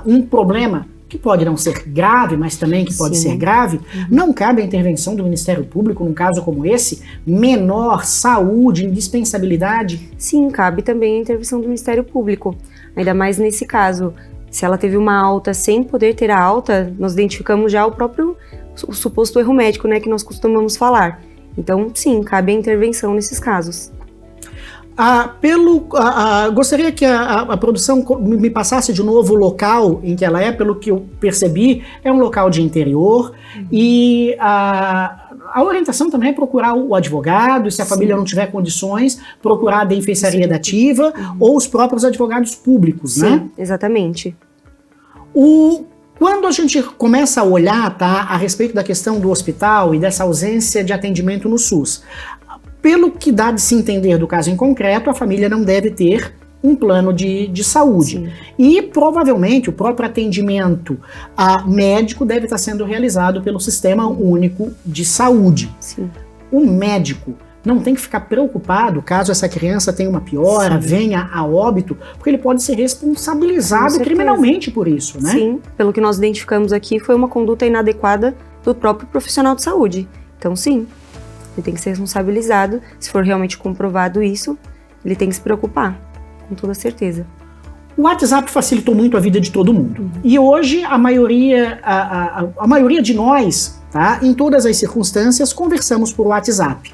um problema que pode não ser grave, mas também que pode ser grave, não cabe a intervenção do Ministério Público num caso como esse, menor, saúde, indispensabilidade? Sim, cabe também a intervenção do Ministério Público, ainda mais nesse caso. Se ela teve uma alta sem poder ter a alta, nós identificamos já o suposto erro médico, né, que nós costumamos falar. Então, sim, cabe a intervenção nesses casos. Gostaria que a produção me passasse de novo o local em que ela é, pelo que eu percebi, é um local de interior e a orientação também é procurar o advogado, e se a família não tiver condições, procurar a benfeitaria dativa ou os próprios advogados públicos, né? Sim, exatamente. Quando a gente começa a olhar, a respeito da questão do hospital e dessa ausência de atendimento no SUS, pelo que dá de se entender do caso em concreto, a família não deve ter um plano de saúde. Sim. E provavelmente o próprio atendimento médico deve estar sendo realizado pelo Sistema Único de Saúde. Sim. O médico não tem que ficar preocupado caso essa criança tenha uma piora, venha a óbito, porque ele pode ser responsabilizado criminalmente por isso, né? Sim, pelo que nós identificamos aqui, foi uma conduta inadequada do próprio profissional de saúde. Então, sim. Ele tem que ser responsabilizado, se for realmente comprovado isso, ele tem que se preocupar, com toda certeza. O WhatsApp facilitou muito a vida de todo mundo. E hoje a maioria de nós, em todas as circunstâncias, conversamos por WhatsApp.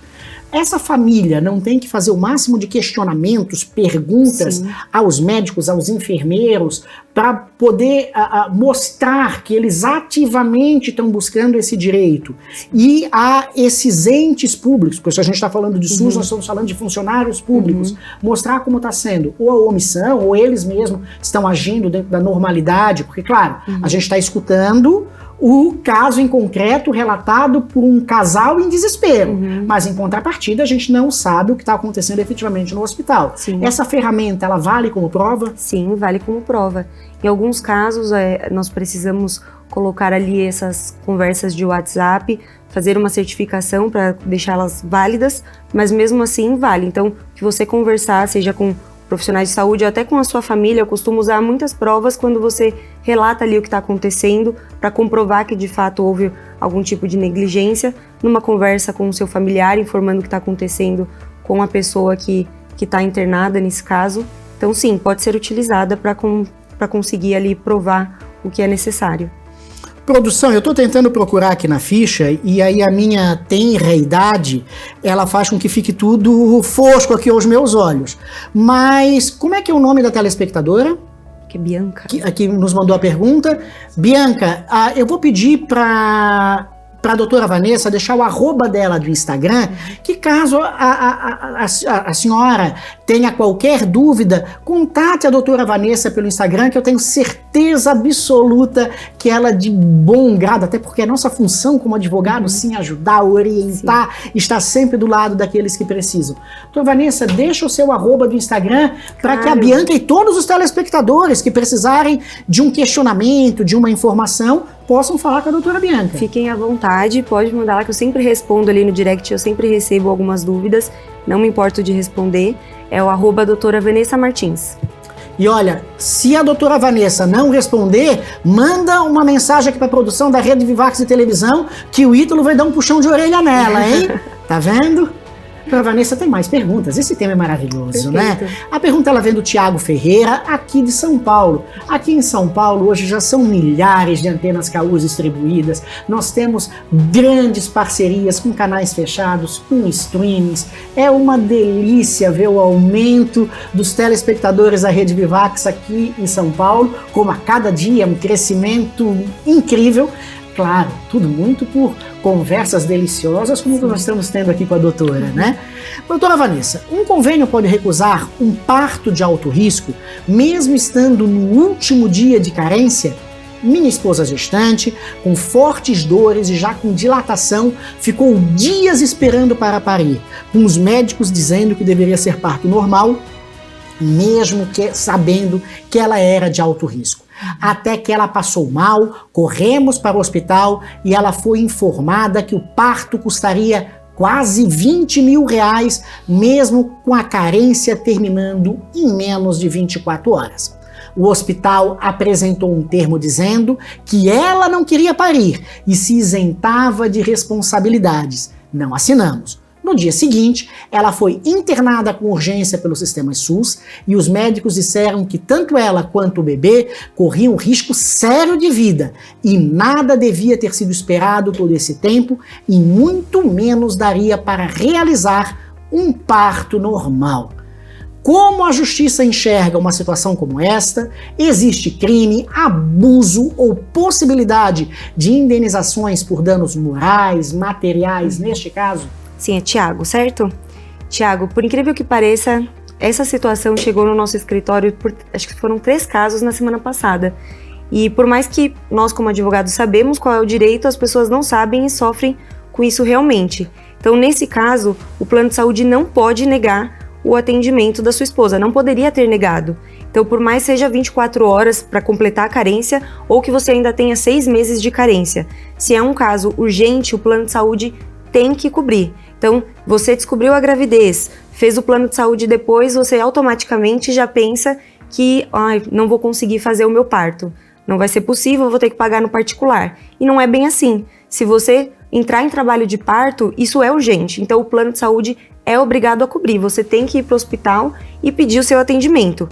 essa família não tem que fazer o máximo de questionamentos, perguntas aos médicos, aos enfermeiros, para poder mostrar que eles ativamente estão buscando esse direito. E a esses entes públicos, porque se a gente está falando de SUS, nós estamos falando de funcionários públicos, mostrar como está sendo, ou a omissão, ou eles mesmos estão agindo dentro da normalidade, porque, claro, a gente está escutando o caso em concreto relatado por um casal em desespero, mas em contrapartida a gente não sabe o que está acontecendo efetivamente no hospital. Sim. Essa ferramenta, ela vale como prova? Sim, vale como prova. Em alguns casos, nós precisamos colocar ali essas conversas de WhatsApp, fazer uma certificação para deixá-las válidas, mas mesmo assim vale. Então, que você conversar, seja com profissionais de saúde ou até com a sua família, eu costumo usar muitas provas quando você relata ali o que está acontecendo para comprovar que de fato houve algum tipo de negligência, numa conversa com o seu familiar, informando o que está acontecendo com a pessoa que está internada nesse caso. Então sim, pode ser utilizada para conseguir ali provar o que é necessário. Produção, eu estou tentando procurar aqui na ficha e aí a minha tenra idade, ela faz com que fique tudo fosco aqui aos meus olhos. Mas como é que é o nome da telespectadora? Que é Bianca. Que nos mandou a pergunta. Bianca, eu vou pedir para a doutora Vanessa deixar o arroba dela do Instagram, que caso a senhora tenha qualquer dúvida, contate a doutora Vanessa pelo Instagram, que eu tenho certeza absoluta que ela de bom grado, até porque é nossa função como advogado, sim, ajudar, orientar, estar sempre do lado daqueles que precisam. Doutora Vanessa, deixa o seu arroba do Instagram para que a Bianca e todos os telespectadores que precisarem de um questionamento, de uma informação, possam falar com a doutora Bianca. Fiquem à vontade, pode mandar lá que eu sempre respondo ali no direct, eu sempre recebo algumas dúvidas, não me importo de responder, é o arroba doutora Vanessa Martins. E olha, se a doutora Vanessa não responder, manda uma mensagem aqui para a produção da Rede Vivax de televisão, que o Ítalo vai dar um puxão de orelha nela, hein? Tá vendo? Doutora Vanessa, tem mais perguntas. Esse tema é maravilhoso, Perfeito. né? A pergunta ela vem do Tiago Ferreira, aqui de São Paulo. Aqui em São Paulo, hoje já são milhares de antenas KUs distribuídas. Nós temos grandes parcerias com canais fechados, com streamings. É uma delícia ver o aumento dos telespectadores da Rede Vivax aqui em São Paulo, como a cada dia, um crescimento incrível. Claro, tudo muito por conversas deliciosas como nós estamos tendo aqui com a doutora, né? Doutora Vanessa, um convênio pode recusar um parto de alto risco, mesmo estando no último dia de carência? Minha esposa gestante, com fortes dores e já com dilatação, ficou dias esperando para parir, com os médicos dizendo que deveria ser parto normal, mesmo que sabendo que ela era de alto risco. Até que ela passou mal, corremos para o hospital e ela foi informada que o parto custaria quase R$20 mil, mesmo com a carência terminando em menos de 24 horas. O hospital apresentou um termo dizendo que ela não queria parir e se isentava de responsabilidades. Não assinamos. No dia seguinte, ela foi internada com urgência pelo sistema SUS e os médicos disseram que tanto ela quanto o bebê corriam risco sério de vida e nada devia ter sido esperado todo esse tempo e muito menos daria para realizar um parto normal. Como a justiça enxerga uma situação como esta? Existe crime, abuso ou possibilidade de indenizações por danos morais, materiais, neste caso? Sim, é Tiago, certo? Tiago, por incrível que pareça, essa situação chegou no nosso escritório, acho que foram 3 casos na semana passada. E por mais que nós, como advogados, sabemos qual é o direito, as pessoas não sabem e sofrem com isso realmente. Então, nesse caso, o plano de saúde não pode negar o atendimento da sua esposa, não poderia ter negado. Então, por mais seja 24 horas para completar a carência, ou que você ainda tenha 6 meses de carência, se é um caso urgente, o plano de saúde tem que cobrir. Então, você descobriu a gravidez, fez o plano de saúde depois, você automaticamente já pensa que não vou conseguir fazer o meu parto, não vai ser possível, eu vou ter que pagar no particular. E não é bem assim. Se você entrar em trabalho de parto, isso é urgente, então o plano de saúde é obrigado a cobrir, você tem que ir para o hospital e pedir o seu atendimento.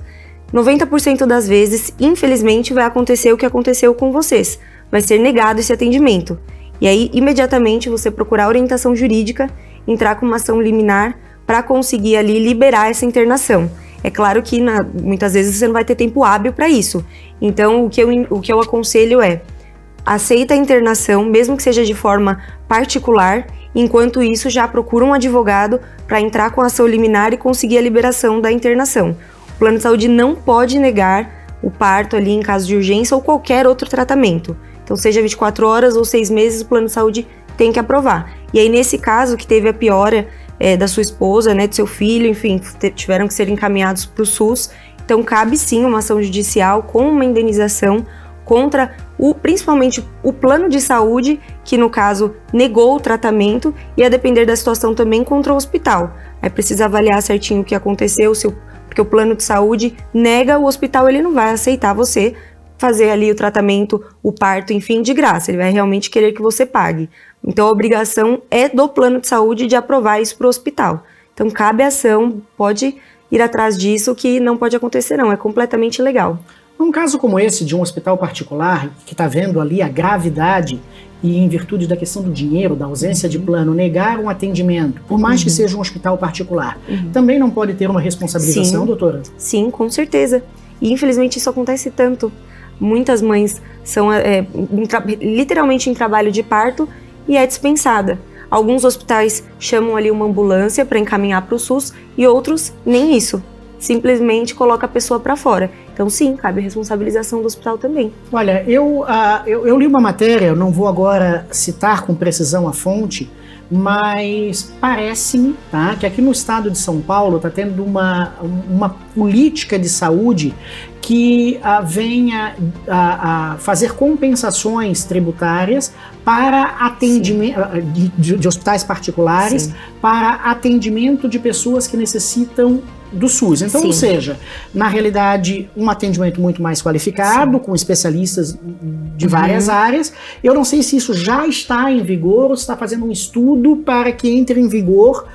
90% das vezes, infelizmente, vai acontecer o que aconteceu com vocês, vai ser negado esse atendimento. E aí, imediatamente, você procurar orientação jurídica entrar com uma ação liminar para conseguir ali liberar essa internação. É claro que muitas vezes você não vai ter tempo hábil para isso. Então, o que eu aconselho é: aceita a internação, mesmo que seja de forma particular. Enquanto isso, já procura um advogado para entrar com a ação liminar e conseguir a liberação da internação. O plano de saúde não pode negar o parto ali em caso de urgência ou qualquer outro tratamento. Então, seja 24 horas ou 6 meses, o plano de saúde tem que aprovar. E aí, nesse caso, que teve a piora da sua esposa, né, do seu filho, enfim, tiveram que ser encaminhados para o SUS. Então, cabe sim uma ação judicial com uma indenização contra principalmente o plano de saúde, que no caso negou o tratamento, e a depender da situação também contra o hospital. Aí precisa avaliar certinho o que aconteceu, porque o plano de saúde nega, o hospital ele não vai aceitar você fazer ali o tratamento, o parto, enfim, de graça. Ele vai realmente querer que você pague. Então a obrigação é do plano de saúde de aprovar isso para o hospital. Então cabe a ação, pode ir atrás disso, que não pode acontecer não, é completamente ilegal. Num caso como esse, de um hospital particular, que está vendo ali a gravidade e em virtude da questão do dinheiro, da ausência de plano, negar um atendimento, por mais que seja um hospital particular, também não pode ter uma responsabilização, Sim. doutora? Sim, com certeza. E infelizmente isso acontece tanto. Muitas mães são literalmente em trabalho de parto e é dispensada. Alguns hospitais chamam ali uma ambulância para encaminhar para o SUS e outros nem isso. Simplesmente coloca a pessoa para fora. Então, sim, cabe a responsabilização do hospital também. Olha, eu li uma matéria, eu não vou agora citar com precisão a fonte, mas parece-me, tá, que aqui no estado de São Paulo está tendo uma política de saúde que venha a fazer compensações tributárias para atendimento de hospitais particulares, sim, para atendimento de pessoas que necessitam do SUS. Então, sim, ou seja, na realidade, um atendimento muito mais qualificado, sim, com especialistas de várias áreas. Eu não sei se isso já está em vigor ou se está fazendo um estudo para que entre em vigor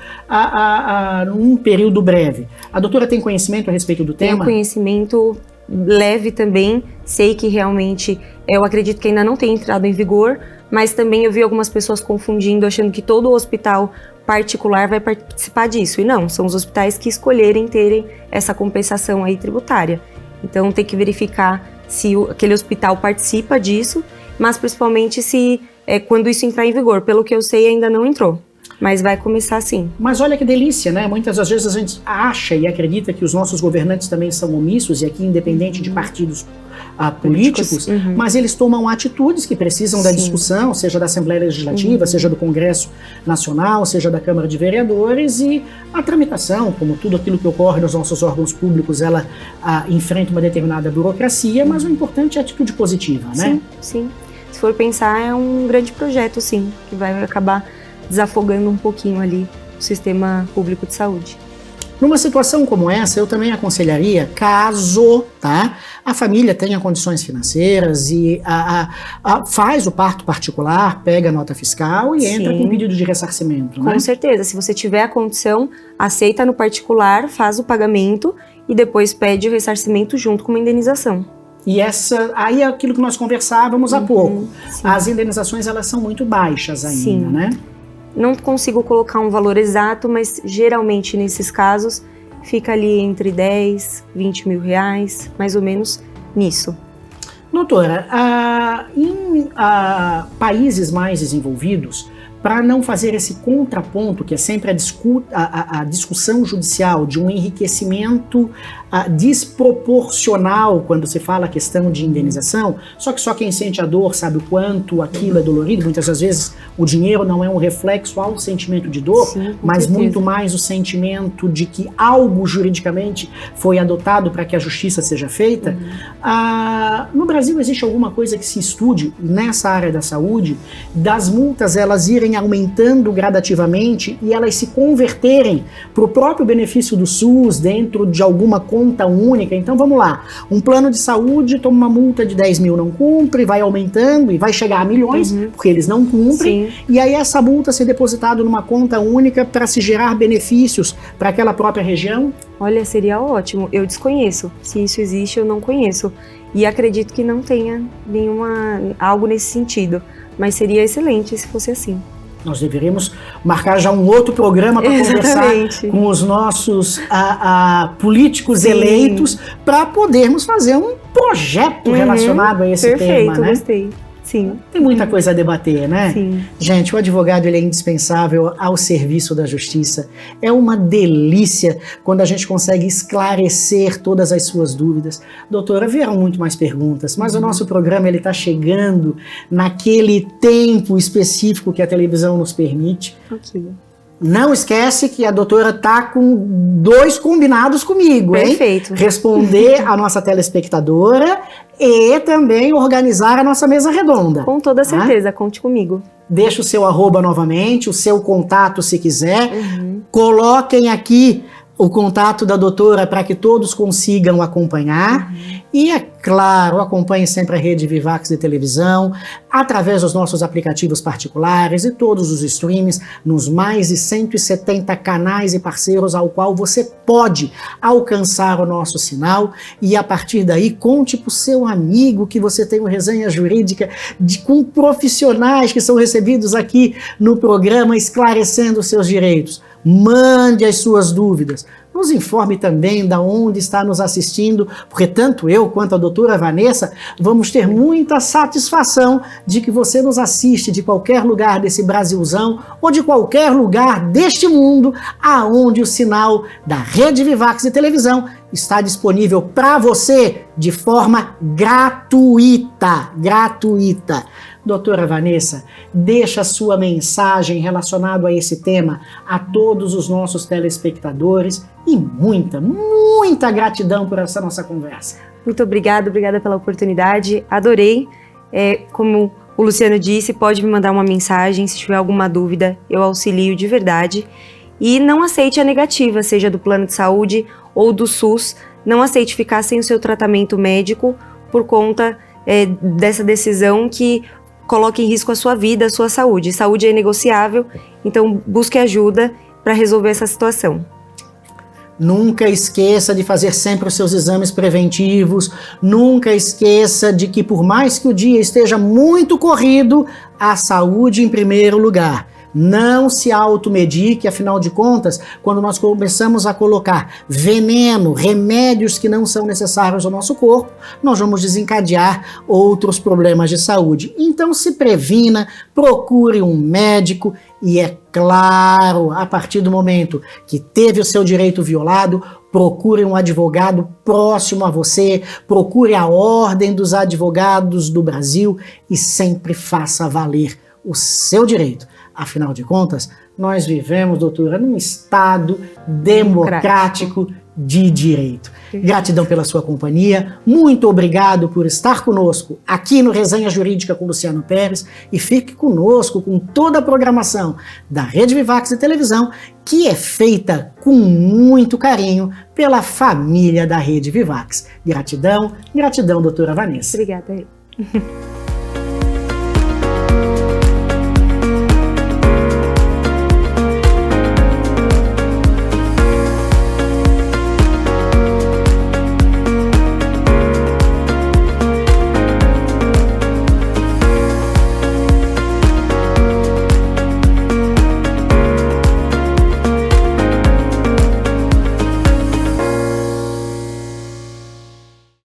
num período breve. A doutora tem conhecimento a respeito do tema? Tenho conhecimento leve também, sei que realmente, eu acredito que ainda não tem entrado em vigor, mas também eu vi algumas pessoas confundindo, achando que todo hospital particular vai participar disso, e não, são os hospitais que escolherem terem essa compensação aí tributária. Então tem que verificar se aquele hospital participa disso, mas principalmente se quando isso entrar em vigor. Pelo que eu sei, ainda não entrou, mas vai começar sim. Mas olha que delícia, né? Muitas das vezes a gente acha e acredita que os nossos governantes também são omissos, e aqui independente de partidos políticos, mas eles tomam atitudes que precisam da discussão, seja da Assembleia Legislativa, seja do Congresso Nacional, seja da Câmara de Vereadores, e a tramitação, como tudo aquilo que ocorre nos nossos órgãos públicos, ela enfrenta uma determinada burocracia, mas o importante é a atitude positiva, né? Sim, sim. Se for pensar, é um grande projeto, sim, que vai acabar desafogando um pouquinho ali o sistema público de saúde. Numa situação como essa, eu também aconselharia, caso a família tenha condições financeiras e faz o parto particular, pega a nota fiscal e entra com pedido de ressarcimento. Com certeza, se você tiver a condição, aceita no particular, faz o pagamento e depois pede o ressarcimento junto com uma indenização. E aí é aquilo que nós conversávamos há pouco. Sim. As indenizações, elas são muito baixas ainda, né? Não consigo colocar um valor exato, mas geralmente nesses casos fica ali entre 10, 20 mil reais, mais ou menos nisso. Doutora, em países mais desenvolvidos, para não fazer esse contraponto, que é sempre a discussão judicial de um enriquecimento desproporcional quando se fala a questão de indenização, só que só quem sente a dor sabe o quanto aquilo é dolorido. Muitas das vezes o dinheiro não é um reflexo ao sentimento de dor, sim, mas muito mais o sentimento de que algo juridicamente foi adotado para que a justiça seja feita. No Brasil existe alguma coisa que se estude nessa área da saúde, das multas elas irem aumentando gradativamente e elas se converterem para o próprio benefício do SUS dentro de alguma conta única. Então vamos lá, um plano de saúde toma uma multa de 10 mil, não cumpre, vai aumentando e vai chegar a milhões, porque eles não cumprem, e aí essa multa ser depositada numa conta única para se gerar benefícios para aquela própria região? Olha, seria ótimo, eu desconheço, se isso existe eu não conheço, e acredito que não tenha algo nesse sentido, mas seria excelente se fosse assim. Nós deveríamos marcar já um outro programa para conversar com os nossos políticos eleitos para podermos fazer um projeto relacionado a esse tema, né? Gostei. Sim. Tem muita coisa a debater, né? Sim. Gente, o advogado ele é indispensável ao serviço da justiça. É uma delícia quando a gente consegue esclarecer todas as suas dúvidas. Doutora, vieram muito mais perguntas, mas o nosso programa ele está chegando naquele tempo específico que a televisão nos permite. Ok. Não esquece que a doutora tá com 2 combinados comigo, hein? Perfeito. Responder a nossa telespectadora e também organizar a nossa mesa redonda. Com toda certeza, conte comigo. Deixa o seu @, novamente, o seu contato se quiser. Coloquem aqui o contato da doutora para que todos consigam acompanhar. E, é claro, acompanhe sempre a Rede Vivax de televisão, através dos nossos aplicativos particulares e todos os streams, nos mais de 170 canais e parceiros ao qual você pode alcançar o nosso sinal. E, a partir daí, conte para o seu amigo que você tem uma resenha jurídica com profissionais que são recebidos aqui no programa esclarecendo os seus direitos. Mande as suas dúvidas. Nos informe também de onde está nos assistindo, porque tanto eu quanto a doutora Vanessa vamos ter muita satisfação de que você nos assiste de qualquer lugar desse Brasilzão ou de qualquer lugar deste mundo aonde o sinal da Rede Vivax de televisão está disponível para você de forma gratuita. Doutora Vanessa, deixa a sua mensagem relacionada a esse tema a todos os nossos telespectadores e muita gratidão por essa nossa conversa. Muito obrigada pela oportunidade, adorei. Como o Luciano disse, pode me mandar uma mensagem, se tiver alguma dúvida, eu auxilio de verdade. E não aceite a negativa, seja do plano de saúde ou do SUS, não aceite ficar sem o seu tratamento médico por conta dessa decisão que coloca em risco a sua vida, a sua saúde. Saúde é inegociável, então busque ajuda para resolver essa situação. Nunca esqueça de fazer sempre os seus exames preventivos, nunca esqueça de que por mais que o dia esteja muito corrido, a saúde em primeiro lugar. Não se automedique, afinal de contas, quando nós começamos a colocar veneno, remédios que não são necessários ao nosso corpo, nós vamos desencadear outros problemas de saúde. Então se previna, procure um médico e, é claro, a partir do momento que teve o seu direito violado, procure um advogado próximo a você, procure a Ordem dos Advogados do Brasil e sempre faça valer o seu direito. Afinal de contas, nós vivemos, doutora, num Estado democrático de direito. Gratidão pela sua companhia, muito obrigado por estar conosco aqui no Resenha Jurídica com Luciano Pérez e fique conosco com toda a programação da Rede Vivax de televisão, que é feita com muito carinho pela família da Rede Vivax. Gratidão, doutora Vanessa. Obrigada.